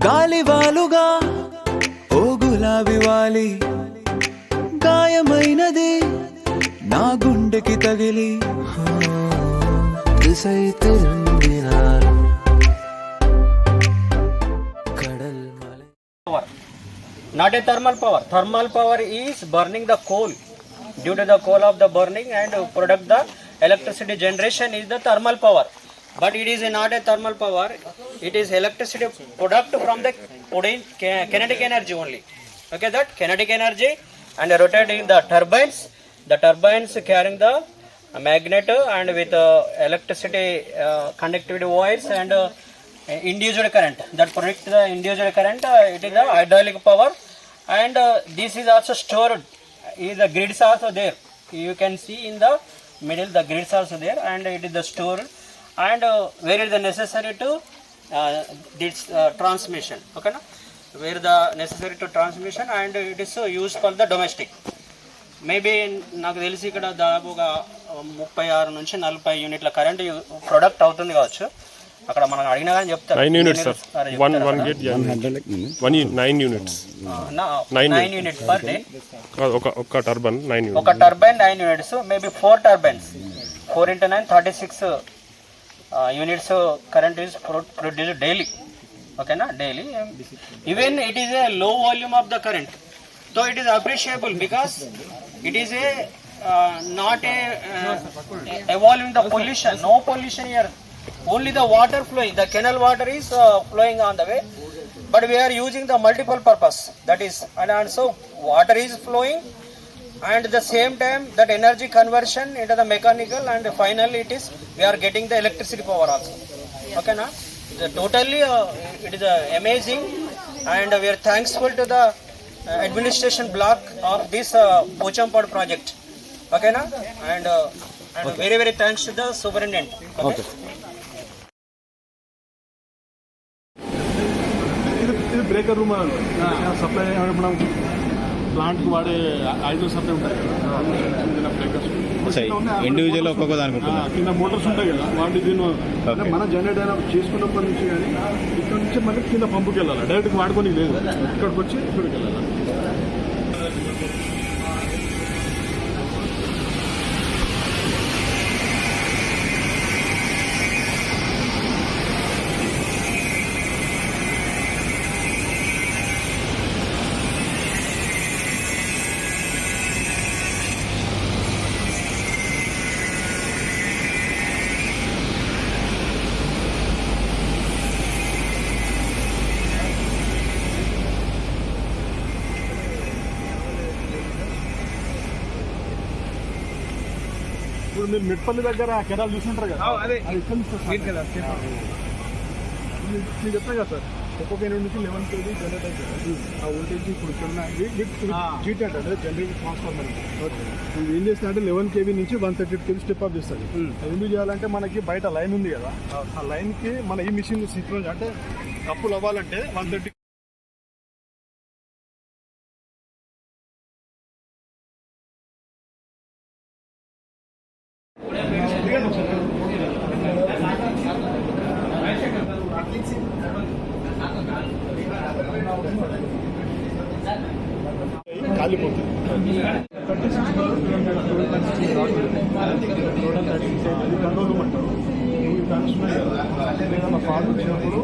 గాలివాలుగా ఓ గులాబీ వాలి గాయమైనది నా గుండెకి తగిలి దిశై తిరుందినారు కడల్ malai. Not a thermal power. Thermal power is burning the coal. Due to the coal of the burning and product the electricity generation is the thermal power. But it is not a thermal power. It is electricity product from the kinetic energy only. Okay, that kinetic energy and rotating the turbines. The turbines carrying the magnet and with electricity conductivity wires and induced current. That product the induced current. It is the hydraulic power, and this is also stored. The grids also there. You can see in the middle the grids also there, and it is the store. And where is the necessary to this transmission, okay na? Where the necessary to transmission, and it is so used for the domestic. Maybe నాకు తెలిసి ఇక్కడ దాదాపుగా 36 నుంచి 40 యూనిట్ల current product అవుతుంది కావచ్చు. అక్కడ మనం అడిగినా కానీ చెప్తారు 9 units sir. 1 gate 9 units 9 units per day. ఒక టర్బైన్ 9 యూనిట్స్. ఒక turbine 9 units. Maybe 4 turbines 4 into 9 36 units current is produced daily. Okay na, daily. Even it is a low volume of the current, so it is appreciable because it is a not a evolving the pollution. No pollution here, only the water flowing. The canal water is flowing on the way, but we are using the multiple purpose, that is, and also water is flowing, and at the same time that energy conversion into the mechanical, and finally it is we are getting the electricity power also. Okay na, totally it is amazing, and we are thankful to the administration block of this Pochampad project. Okay na, and very very thanks to the superintendent. Okay. ఇది breaker room supply మనం ప్లాంట్కి వాడే ఐదు supply ఉంటాయి individual ఒక్కొక్క దానికి కింద Motors ఉంటాయి కదా వాటి దీన్ని మనం జనరేట్ అయినా చేసుకున్నప్పటి నుంచి కానీ ఇక్కడ నుంచి మళ్ళీ కింద పంపుకి వెళ్ళాలి. డైరెక్ట్గా వాడుకొని లేదు, ఇక్కడికి వచ్చి ఇక్కడికి వెళ్ళాలి. ఇప్పుడు మీరు మిట్పల్లి దగ్గర కెనాల్ చూసుంటారు కదా, అది నేను చెప్తాను కదా సార్. ఒక్కొక్క యూనిట్ నుంచి 11 kV జనరేట్ అవుతుంది. ఆ వోల్టేజ్ ఇప్పుడు జీటీ అంటే జనరేట్ ట్రాన్స్ఫార్మర్. ఇది ఏం చేస్తారంటే 11 kV నుంచి 132 kV స్టెప్ అప్ చేస్తుంది. అది ఎందుకు చేయాలంటే మనకి బయట లైన్ ఉంది కదా, ఆ లైన్కి మన ఈ మిషన్ సీక్వెన్స్ అంటే కప్పులు అవ్వాలంటే 130 కాలిపోతుంది. 36 కంట్రోల్ రూమ్ అంటారు. ఫాల్ వచ్చినప్పుడు